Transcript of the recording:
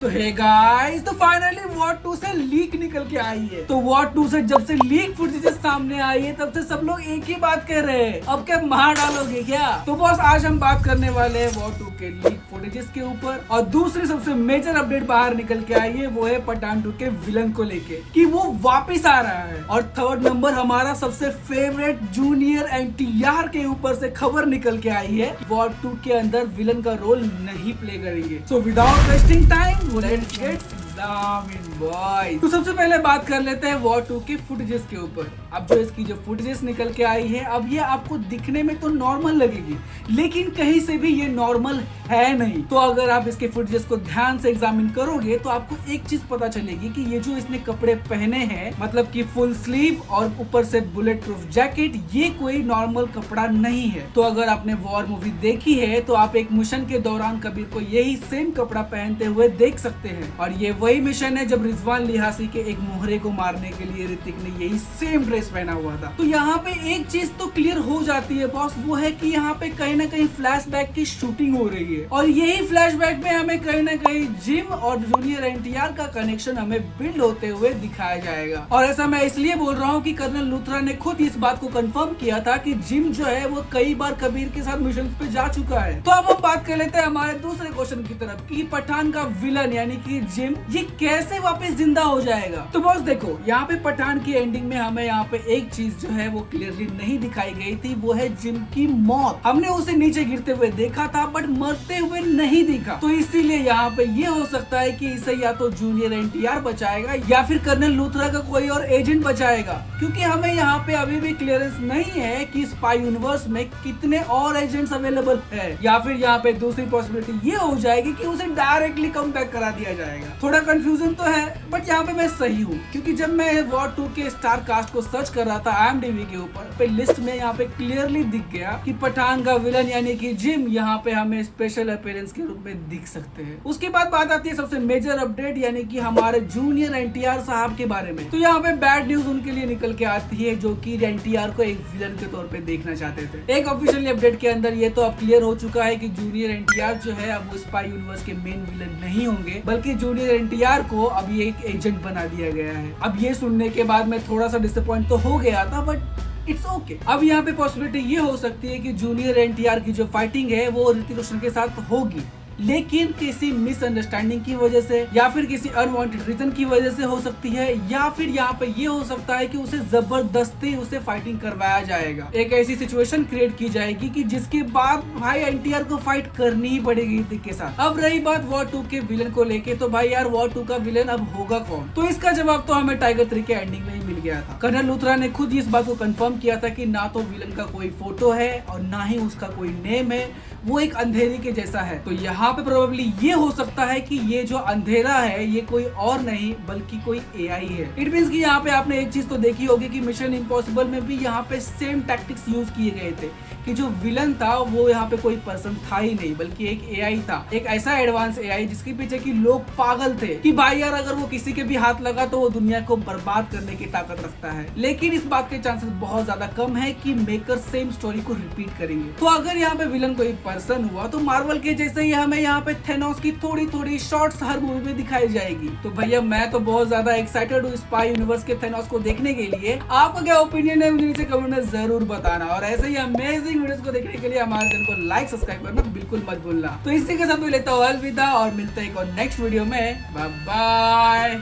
तो hey guys, तो finally war 2 से लीक निकल के आई है। तो वॉर 2 से जब से लीक फुटेजेस सामने आई है तब से सब लोग एक ही बात कह रहे हैं, अब क्या मार डालोगे क्या। तो बॉस आज हम बात करने वाले हैं वॉर 2 के लीक फुटेजेस के ऊपर। और दूसरी सबसे मेजर अपडेट बाहर निकल के आई है वो है पठान 2 के विलन को लेके कि वो वापिस आ रहा है। और थर्ड नंबर हमारा सबसे फेवरेट जूनियर एनटीआर के ऊपर से खबर निकल के आई है वॉर 2 के अंदर विलन का रोल नहीं प्ले करेंगे। So without wasting time let's get examine boys। तो सबसे पहले बात कर लेते हैं वॉर 2 के फुटेजेस के ऊपर। अब जो इसकी जो फुटेजेस निकल के आई है, अब ये आपको दिखने में तो नॉर्मल लगेगी, लेकिन कहीं से भी ये नॉर्मल है नहीं। तो अगर आप इसके फुटेजेस को ध्यान से एग्जामिन करोगे तो आपको एक चीज पता चलेगी कि ये जो इसने कपड़े पहने हैं, मतलब कि फुल स्लीव और ऊपर से बुलेट प्रूफ जैकेट, ये कोई नॉर्मल कपड़ा नहीं है। तो अगर आपने वॉर मूवी देखी है तो आप एक मिशन के दौरान कबीर को यही सेम कपड़ा पहनते हुए देख सकते हैं। और ये वही मिशन है जब रिजवान लिहासी के एक मोहरे को मारने के लिए ऋतिक ने यही सेम ड्रेस पहना हुआ था। तो यहाँ पे एक चीज तो क्लियर हो जाती है बॉस, वो है कि यहाँ पे कहीं ना कहीं फ्लैशबैक की शूटिंग हो रही है। और यही फ्लैशबैक में हमें कहीं ना कहीं जिम और जूनियर एनटीआर का कनेक्शन हमें बिल्ड होते हुए दिखाया जाएगा। और ऐसा मैं इसलिए बोल रहा हूँ कि कर्नल लूथरा ने खुद इस बात को कंफर्म किया था कि जिम जो है वो कई बार कबीर के साथ मिशन पे जा चुका है। तो अब हम बात कर लेते हैं हमारे दूसरे क्वेश्चन की तरफ कि पठान का विलन यानी कि जिम ये कैसे वापस जिंदा हो जाएगा। तो बॉस देखो, यहाँ पे पठान की एंडिंग में हमें यहाँ पे एक चीज जो है वो क्लियरली नहीं दिखाई गई थी, वो है जिम की मौत। हमने उसे नीचे गिरते हुए देखा था बट मरते हुए नहीं दिखा। तो इसीलिए यहाँ पे ये हो सकता है कि इसे या तो जूनियर एनटीआर बचाएगा या फिर कर्नल लूथरा का कोई और एजेंट बचाएगा, क्योंकि हमें यहाँ पे अभी भी क्लियरेंस नहीं है कि स्पाई यूनिवर्स में कितने और एजेंट्स अवेलेबल है। या फिर यहाँ पे दूसरी पॉसिबिलिटी ये हो जाएगी कि उसे डायरेक्टली कम बैक करा दिया जाएगा। थोड़ा कंफ्यूजन तो है बट यहाँ पे मैं सही हूँ, क्योंकि जब मैं वॉर 2 के स्टार कास्ट को सर्च कर रहा था IMDb के ऊपर पे लिस्ट में यहाँ पे क्लियरली दिख गया कि पठान का विलन यानी कि जिम यहाँ पे हमें स्पेशल अपीयरेंस के रूप में दिख सकते हैं। उसके बाद बात आती है सबसे मेजर अपडेट यानी कि हमारे जूनियर एनटीआर साहब के बारे में। तो यहाँ पे बैड न्यूज उनके लिए निकल के आती है जो कि एनटीआर को एक विलन के तौर पे देखना चाहते थे। एक ऑफिशियल अपडेट के अंदर ये तो अब क्लियर हो चुका है कि जूनियर एनटीआर जो है अब वो स्पाई यूनिवर्स के मेन विलन नहीं होंगे, बल्कि जूनियर एनटीआर को अब ये एक एजेंट बना दिया गया है। अब ये सुनने के बाद मैं थोड़ा सा डिसअपॉइंट तो हो गया था बट इट्स ओके। अब यहाँ पे पॉसिबिलिटी ये हो सकती है कि जूनियर एनटीआर की जो फाइटिंग है वो ऋतिक रोशन के साथ होगी, लेकिन किसी मिसअंडरस्टैंडिंग की वजह से या फिर किसी अनवांटेड रीजन की वजह से हो सकती है, या फिर यहाँ पे ये हो सकता है कि उसे जबरदस्ती उसे फाइटिंग करवाया जाएगा। एक ऐसी सिचुएशन क्रिएट की जाएगी कि जिसके बाद भाई एनटीआर को फाइट करनी ही पड़ेगी ऋतिक के साथ। अब रही बात वॉर 2 के विलन को लेके, तो भाई यार वॉर 2 का विलन अब होगा कौन? तो इसका जवाब तो हमें टाइगर 3 के एंडिंग में ही मिल गया था। कर्नल लूथरा ने खुद इस बात को कंफर्म किया था कि ना तो विलन का कोई फोटो है और ना ही उसका कोई नेम है, वो एक अंधेरी के जैसा है। तो यहाँ पे प्रोबेबली ये हो सकता है कि ये जो अंधेरा है ये कोई और नहीं बल्कि कोई एआई है। इट मींस कि यहाँ पे आपने एक चीज तो देखी होगी कि मिशन इम्पॉसिबल में भी यहाँ पे सेम टैक्टिक्स यूज किए गए थे कि जो विलन था वो यहाँ पे कोई पर्सन था ही नहीं बल्कि एक एआई था, एक ऐसा एडवांस एआई जिसके पीछे की लोग पागल थे कि भाई यार अगर वो किसी के भी हाथ लगा तो वो दुनिया को बर्बाद करने की ताकत रखता है। लेकिन इस बात के चांसेस बहुत ज्यादा कम है कि मेकर सेम स्टोरी को रिपीट करेंगे। तो अगर यहाँ पे विलन कोई पर्सन हुआ तो मार्वल के जैसे ही हमें यहाँ पे थेनोस की थोड़ी थोड़ी शॉर्ट्स हर मूवी में दिखाई जाएगी। तो भैया मैं तो बहुत ज्यादा एक्साइटेड हूँ स्पाई यूनिवर्स के थेनोस को देखने के लिए। आपका क्या ओपिनियन है मुझे नीचे कमेंट में जरूर बताना, और ऐसे ही अमेजिंग वीडियोस को देखने के लिए हमारे चैनल को लाइक सब्सक्राइब करना बिल्कुल मत भूलना। तो इसी के साथ मैं लेता हूँ अलविदा और मिलते हैं एक और नेक्स्ट वीडियो में। Bye bye.